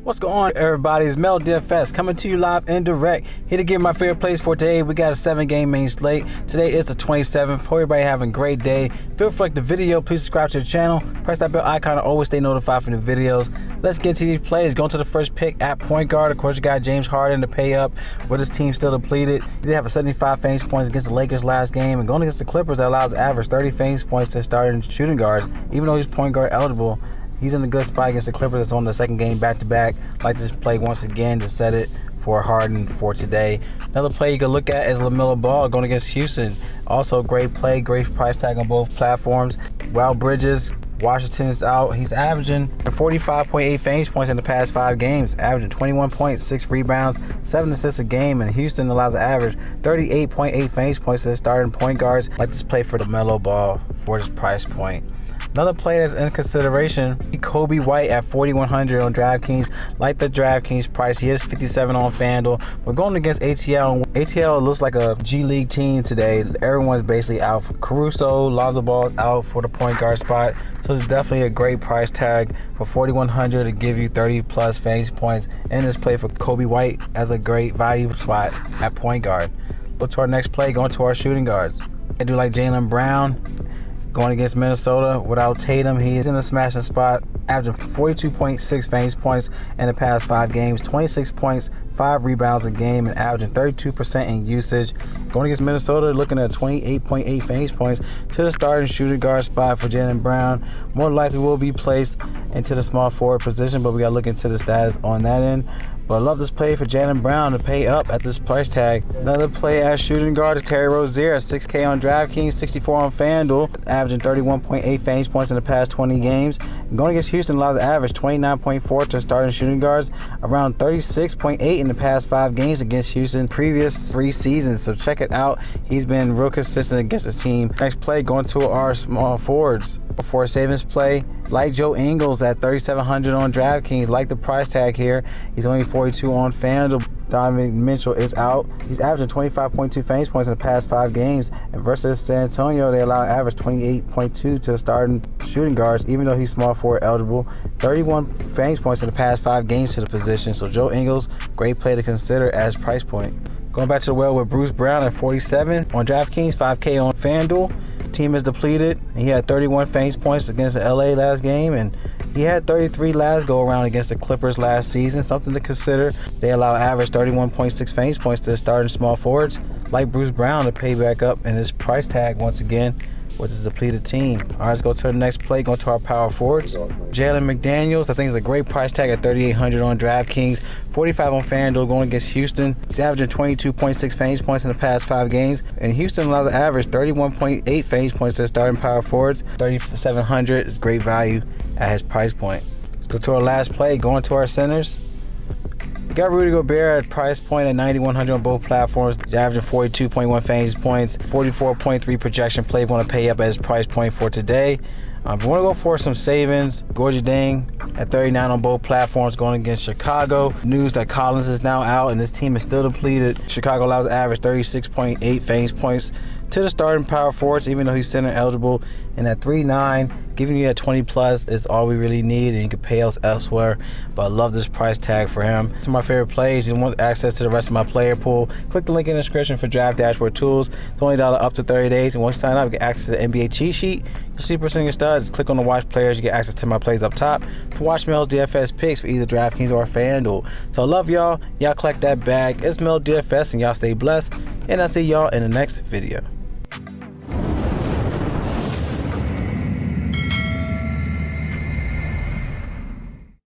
What's going on, everybody? It's Mel DFS coming to you live and direct. Here to give my favorite plays for today. We got a 7-game main slate. Today is the 27th. Hope everybody having a great day. Feel free to like the video. Please subscribe to the channel. Press that bell icon to always stay notified for new videos. Let's get to these plays. Going to the first pick at point guard. Of course, you got James Harden to pay up with his team still depleted. He did have a 75 fantasy points against the Lakers last game. And going against the Clippers, that allows average 30 fantasy points to starting shooting guards. Even though he's point guard eligible, he's in a good spot against the Clippers. It's on the second game back-to-back. Like this play once again to set it for Harden for today. Another play you can look at is LaMelo Ball going against Houston. Also great play, great price tag on both platforms. While Bridges, Washington's out. He's averaging 45.8 fantasy points in the past 5 games, averaging 21 points, 6 rebounds, 7 assists a game, and Houston allows an average 38.8 fantasy points to the starting point guards. Like this play for LaMelo Ball for this price point. Another play that's in consideration, Kobe White at 4,100 on DraftKings. Like the DraftKings price, he is 57 on FanDuel. We're going against ATL. ATL looks like a G League team today. Everyone's basically out. Caruso, Lonzo Ball out for the point guard spot. So it's definitely a great price tag for 4,100 to give you 30 plus fantasy points. And this play for Kobe White as a great value spot at point guard. Go to our next play, going to our shooting guards. I do like Jaylen Brown. Going against Minnesota without Tatum, he is in a smashing spot, averaging 42.6 fantasy points in the past 5 games, 26 points, 5 rebounds a game, and averaging 32% in usage. Going against Minnesota, looking at 28.8 fantasy points to the starting shooting guard spot for Jaylen Brown. More likely will be placed into the small forward position, but we got to look into the status on that end. But I love this play for Jaylen Brown to pay up at this price tag. Another play as shooting guard is Terry Rozier at 6K on DraftKings, 64 on FanDuel, averaging 31.8 fantasy points in the past 20 games. Going against Houston allows an average 29.4 to starting shooting guards, around 36.8 in the past 5 games against Houston previous 3 seasons. So check it out. He's been real consistent against his team. Next play, going to our small forwards. For a savings play, like Joe Ingles at 3,700 on DraftKings. Like the price tag here. He's only 42 on FanDuel. Donovan Mitchell is out. He's averaging 25.2 fantasy points in the past 5 games. And versus San Antonio, they allow an average 28.2 to the starting shooting guards, even though he's small forward eligible. 31 fantasy points in the past 5 games to the position. So Joe Ingles, great play to consider as price point. Going back to the well with Bruce Brown at 47 on DraftKings, 5K on FanDuel. Team is depleted. He had 31 fantasy points against the LA last game, and he had 33 last go around against the Clippers last season. Something to consider. They allow average 31.6 fantasy points to the starting small forwards like Bruce Brown to pay back up in this price tag once again with his depleted team. All right, let's go to the next play. Go to our power forwards. Jalen McDaniels, I think, is a great price tag at 3,800 on DraftKings, 45 on FanDuel. Going against Houston, he's averaging 22.6 fantasy points in the past 5 games, and Houston allows an average 31.8 fantasy points to the starting power forwards. 3,700 is great value at his price point. Let's go to our last play. Going to our centers. We got Rudy Gobert at price point at 9,100 on both platforms. He's averaging 42.1 fantasy points, 44.3 projection play. Want to pay up at his price point for today. If you want to go for some savings, Gorgie Dang at 39 on both platforms going against Chicago. News that Collins is now out and this team is still depleted. Chicago allows an average 36.8 fantasy points to the starting power forwards, even though he's center eligible. And at 3.9, giving you that 20 plus is all we really need, and you can pay us elsewhere. But I love this price tag for him. It's my favorite plays. You want access to the rest of my player pool, click the link in the description for Draft Dashboard tools. It's only $1 up to 30 days. And once you sign up, you get access to the NBA cheat sheet. You'll see percent of your studs. Click on the watch players. You get access to my plays up top. To watch Mel's DFS picks for either DraftKings or FanDuel. So I love y'all. Y'all collect that bag. It's Mel DFS, and y'all stay blessed. And I'll see y'all in the next video.